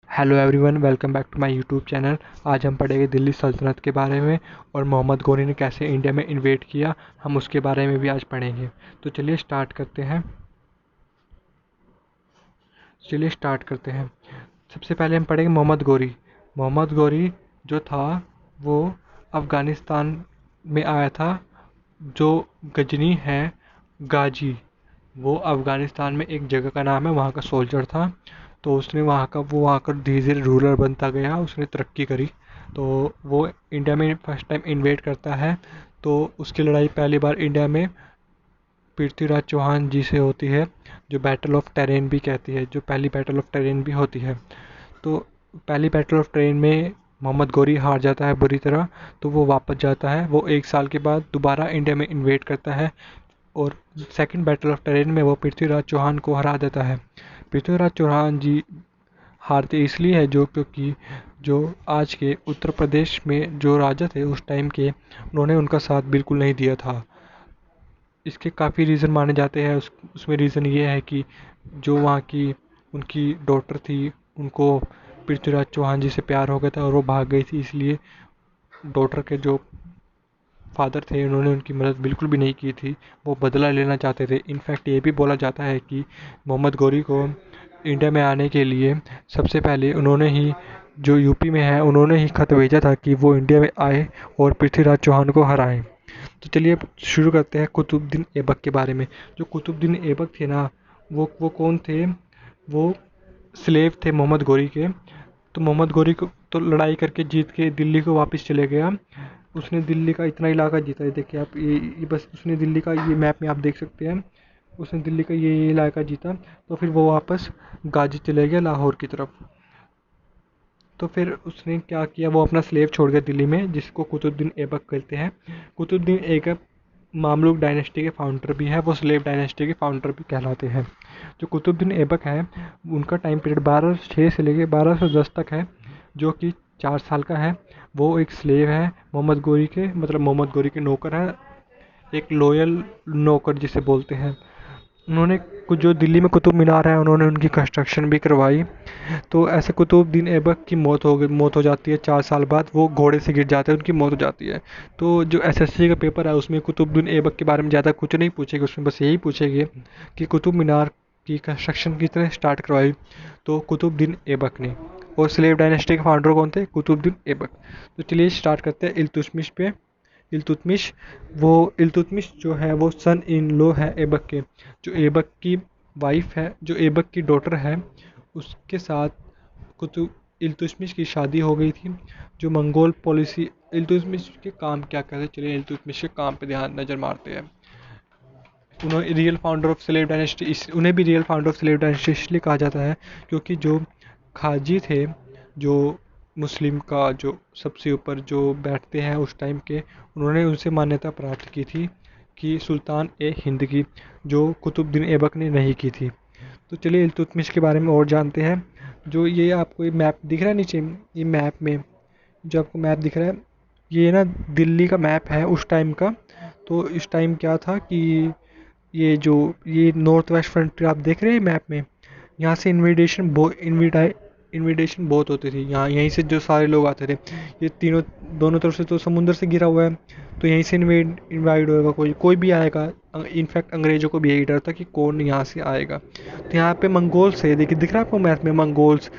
Hello everyone, welcome back to my YouTube channel. आज हम पढ़ेंगे दिल्ली सल्तनत के बारे में और मोहम्मद गौरी ने कैसे इंडिया में इन्वेड किया। हम उसके बारे में भी आज पढ़ेंगे। तो चलिए स्टार्ट करते हैं। सबसे पहले हम पढ़ेंगे मोहम्मद गौरी। मोहम्मद गौरी जो था वो अफ़गानिस्तान में आया था। जो गजनी है, गाजी, वो अफ़गानिस्तान में एक जगह का नाम है, वहाँ का सोल्जर था। तो उसने वहाँ का धीरे धीरे रूलर बनता गया, उसने तरक्की करी। तो वो इंडिया में फर्स्ट टाइम इन्वेड करता है। तो उसकी लड़ाई पहली बार इंडिया में पृथ्वीराज चौहान जी से होती है, जो बैटल ऑफ टेरेन भी कहती है, जो पहली बैटल ऑफ टेरेन भी होती है। तो पहली बैटल ऑफ टेरेन में मोहम्मद गौरी हार जाता है बुरी तरह। तो वो वापस जाता है, वो एक साल के बाद दोबारा इंडिया में इन्वेड करता है और सेकंड बैटल ऑफ टेरेन में वो पृथ्वीराज चौहान को हरा देता है। पृथ्वीराज चौहान जी हारते इसलिए है क्योंकि जो आज के उत्तर प्रदेश में जो राजा थे उस टाइम के, उन्होंने उनका साथ बिल्कुल नहीं दिया था। इसके काफ़ी रीज़न माने जाते हैं। उसमें रीज़न ये है कि जो वहाँ की उनकी डॉटर थी, उनको पृथ्वीराज चौहान जी से प्यार हो गया था और वो भाग गई थी, इसलिए डॉटर के जो फादर थे उन्होंने उनकी मदद बिल्कुल भी नहीं की थी। वो बदला लेना चाहते थे। इनफैक्ट ये भी बोला जाता है कि मोहम्मद गौरी को इंडिया में आने के लिए सबसे पहले उन्होंने ही, जो यूपी में है, उन्होंने ही खत भेजा था कि वो इंडिया में आए और पृथ्वीराज चौहान को हराएं। तो चलिए अब शुरू करते हैं कुतुबुद्दीन ऐबक के बारे में। जो कुतुबुद्दीन ऐबक थे ना, वो कौन थे? वो स्लेव थे मोहम्मद गौरी के। तो मोहम्मद गौरी को तो लड़ाई करके जीत के दिल्ली को वापस चले गया। उसने दिल्ली का इतना इलाका जीता है, देखिए आप, ये बस उसने दिल्ली का, ये मैप में आप देख सकते हैं, उसने दिल्ली का ये इलाका जीता। तो फिर वो वापस गाजी चले गया, लाहौर की तरफ। तो फिर उसने क्या किया, वो अपना स्लेव छोड़ गया दिल्ली में, जिसको कुतुबुद्दीन ऐबक कहते हैं। कुतुबुद्दीन ऐबक मामलुक डायनेस्टी के फाउंडर भी है, वो स्लेव डायनेस्टी के फाउंडर भी कहलाते हैं। जो कुतुबुद्दीन ऐबक है, उनका टाइम पीरियड 1206 से लेकर 1210 तक है, जो कि 4 साल का है। वो एक स्लेव है मोहम्मद गौरी के, मतलब मोहम्मद गौरी के नौकर है, एक लॉयल नौकर जिसे बोलते हैं। उन्होंने कुछ, जो दिल्ली में कुतुब मीनार है, उन्होंने उनकी कंस्ट्रक्शन भी करवाई। तो ऐसे कुतुबुद्दीन ऐबक की मौत हो जाती है 4 साल बाद। वो घोड़े से गिर जाते हैं, उनकी मौत हो जाती है। तो जो एसएससी का पेपर है उसमें कुतुबुद्दीन ऐबक के बारे में ज़्यादा कुछ नहीं पूछेगा, उसमें बस यही पूछेंगे कि कुतुब मीनार की कंस्ट्रक्शन कितने स्टार्ट करवाई, तो कुतुबुद्दीन ऐबक ने। और स्लेव डायनेस्टी के फाउंडर कौन थे? कुतुबुद्दीन ऐबक। तो चलिए स्टार्ट करते हैं इल्तुतमिश पे। इल्तुतमिश, वो इल्तुतमिश जो है वो सन इन लॉ है ऐबक के। जो ऐबक की वाइफ है, जो ऐबक की डॉटर है, उसके साथ कुतुब इल्तुतमिश की शादी हो गई थी। जो मंगोल पॉलिसी, इल्तुतमिश के काम क्या कहते हैं, चलिए इल्तुतमिश के काम पे ध्यान नज़र मारते हैं। उन्हें real founder of slave dynasty, इस उन्हें भी real founder of slave dynasty इसलिए कहा जाता है क्योंकि जो खाजी थे, जो मुस्लिम का जो सबसे ऊपर जो बैठते हैं उस टाइम के, उन्होंने उनसे मान्यता प्राप्त की थी कि सुल्तान ए हिंद की, जो कुतुबुद्दीन ऐबक ने नहीं की थी। तो चलिए इल्तुतमिश के बारे में और जानते हैं। जो ये आपको ये मैप दिख रहा है नीचे, ये मैप में जो आपको मैप दिख रहा है, ये ना दिल्ली का मैप है उस टाइम का। तो इस टाइम क्या था कि ये नॉर्थ वेस्ट फ्रंटियर आप देख रहे हैं मैप में, यहाँ से इनविटेशन बहुत होती थी। यहाँ यहीं से जो सारे लोग आते थे, ये तीनों, दोनों तरफ से तो समुंदर से घिरा हुआ है, तो यहीं से इनवाइट होएगा, कोई कोई भी आएगा। इनफैक्ट अंग्रेज़ों को भी यही डर था कि कौन यहाँ से आएगा। तो यहाँ पे मंगोल्स थे, देखिए दिख रहा है आपको मैप में मंगोल्स,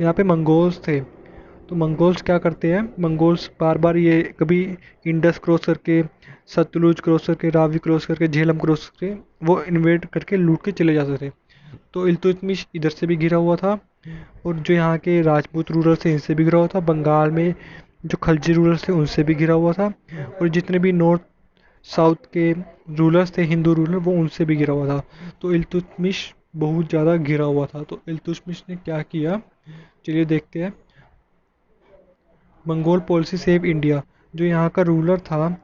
यहाँ पे मंगोल्स थे। तो मंगोल्स क्या करते हैं, मंगोल्स बार बार ये कभी इंडस क्रॉस करके, सतलुज क्रॉस करके, रावी क्रॉस करके, झेलम क्रॉस करके वो इन्वेड करके लूट के चले जाते थे। तो इल्तुतमिश इधर से भी घिरा हुआ था, और जो यहाँ के राजपूत रूलर थे इनसे भी घिरा हुआ था। बंगाल में जो खलजी रूलर्स थे उनसे भी घिरा हुआ था, और जितने भी नॉर्थ साउथ के रूलर्स थे, हिंदू रूलर, वो उनसे भी घिरा हुआ था। तो इल्तुतमिश बहुत ज़्यादा घिरा हुआ था। तो इल्तुतमिश ने क्या किया, चलिए देखते हैं। मंगोल पॉलिसी सेव इंडिया, जो यहाँ का रूलर था,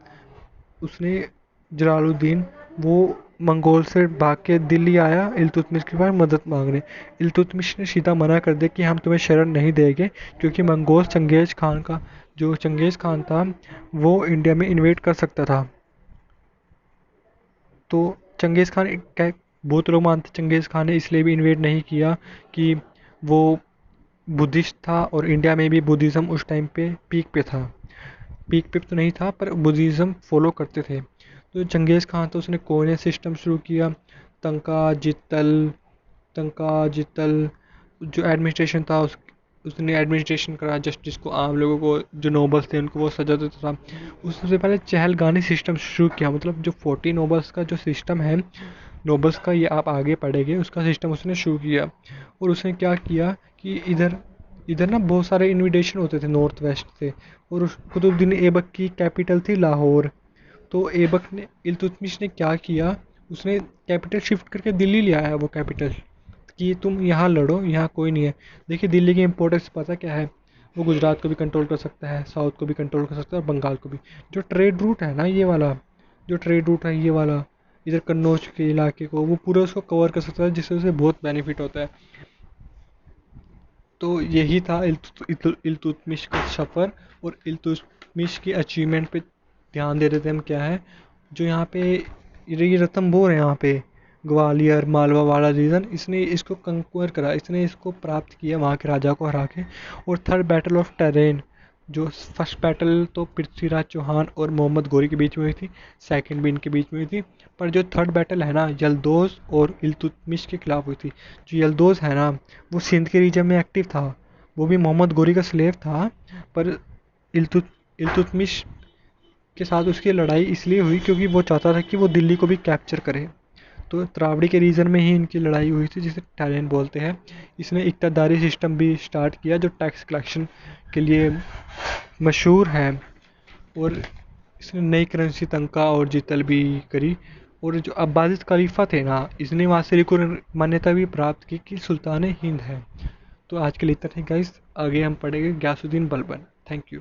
उसने, जलालुद्दीन, वो मंगोल से भाग के दिल्ली आया इल्तुतमिश के पास मदद मांगने। इल्तुतमिश ने सीधा मना कर दिया कि हम तुम्हें शरण नहीं देंगे, क्योंकि मंगोल चंगेज़ खान का, जो चंगेज़ खान था, वो इंडिया में इन्वेड कर सकता था। तो चंगेज़ खान बहुत लोग मानते चंगेज़ खान ने इसलिए भी इन्वेड नहीं किया कि वो बुद्धिस्ट था और इंडिया में भी बुद्धिज़्म उस टाइम पे पीक पे था। पीक पे तो नहीं था पर बुद्धिज़्म फॉलो करते थे। तो चंगेज़ खान था, उसने कोने सिस्टम शुरू किया। तंका जितल तंका जितल जो एडमिनिस्ट्रेशन था उसने एडमिनिस्ट्रेशन करा, जस्टिस को, आम लोगों को, जो नोबल्स थे उनको वो सजा देता था। उससे पहले चहलगानी सिस्टम शुरू किया, मतलब जो 40 नोबल्स का जो सिस्टम है नोबल्स का, ये आप आगे पढ़ेंगे, उसका सिस्टम उसने शुरू किया। और उसने क्या किया कि इधर इधर ना बहुत सारे इन्विटेशन होते थे नॉर्थ वेस्ट से, और उस कुतुबुद्दीन ऐबक की कैपिटल थी लाहौर। तो ऐबक ने, इल्तुतमिश ने क्या किया, उसने कैपिटल शिफ्ट करके दिल्ली ले आया वो कैपिटल, कि तुम यहाँ लड़ो, यहाँ कोई नहीं है। देखिए दिल्ली की इंपॉर्टेंस पता क्या है, वो गुजरात को भी कंट्रोल कर सकता है, साउथ को भी कंट्रोल कर सकता है और बंगाल को भी। जो ट्रेड रूट है ना ये वाला, जो ट्रेड रूट है ये वाला, इधर कन्नौज के इलाके को वो पूरा उसको कवर कर सकता है, जिससे उसे बहुत बेनिफिट होता है। तो यही था इल्तुतमिश का सफ़र। और इल्तुतमिश की अचीवमेंट पे ध्यान दे रहे थे हम, क्या है जो यहाँ पे ये रणथंभौर है, यहाँ पे ग्वालियर मालवा वाला रीजन, इसने इसको कंक्वायर करा, इसने इसको प्राप्त किया वहाँ के राजा को हरा के। और थर्ड बैटल ऑफ टेरेन, जो फर्स्ट बैटल तो पृथ्वीराज चौहान और मोहम्मद गौरी के बीच में हुई थी, सेकंड भी इनके बीच में हुई थी, पर जो थर्ड बैटल है ना यलदोज और इल्तुतमिश के खिलाफ हुई थी। जो यलदोज है ना वो सिंध के रीजन में एक्टिव था, वो भी मोहम्मद गौरी का स्लेव था, पर इल्तुतमिश के साथ उसकी लड़ाई इसलिए हुई क्योंकि वो चाहता था कि वो दिल्ली को भी कैप्चर करे। तो त्रावड़ी के रीजन में ही इनकी लड़ाई हुई थी, जिसे टैलेंट बोलते हैं। इसने इक्तदारी सिस्टम भी स्टार्ट किया जो टैक्स कलेक्शन के लिए मशहूर है। और इसने नई करेंसी तंका और जितल भी करी। और जो अब्बासिद खलीफा थे ना, इसने वहाँ से मान्यता भी प्राप्त की कि सुल्तान हिंद है। तो आज के लिए इतना ही गाइस, आगे हम पढ़ेंगे गयासुद्दीन बलबन। Thank you.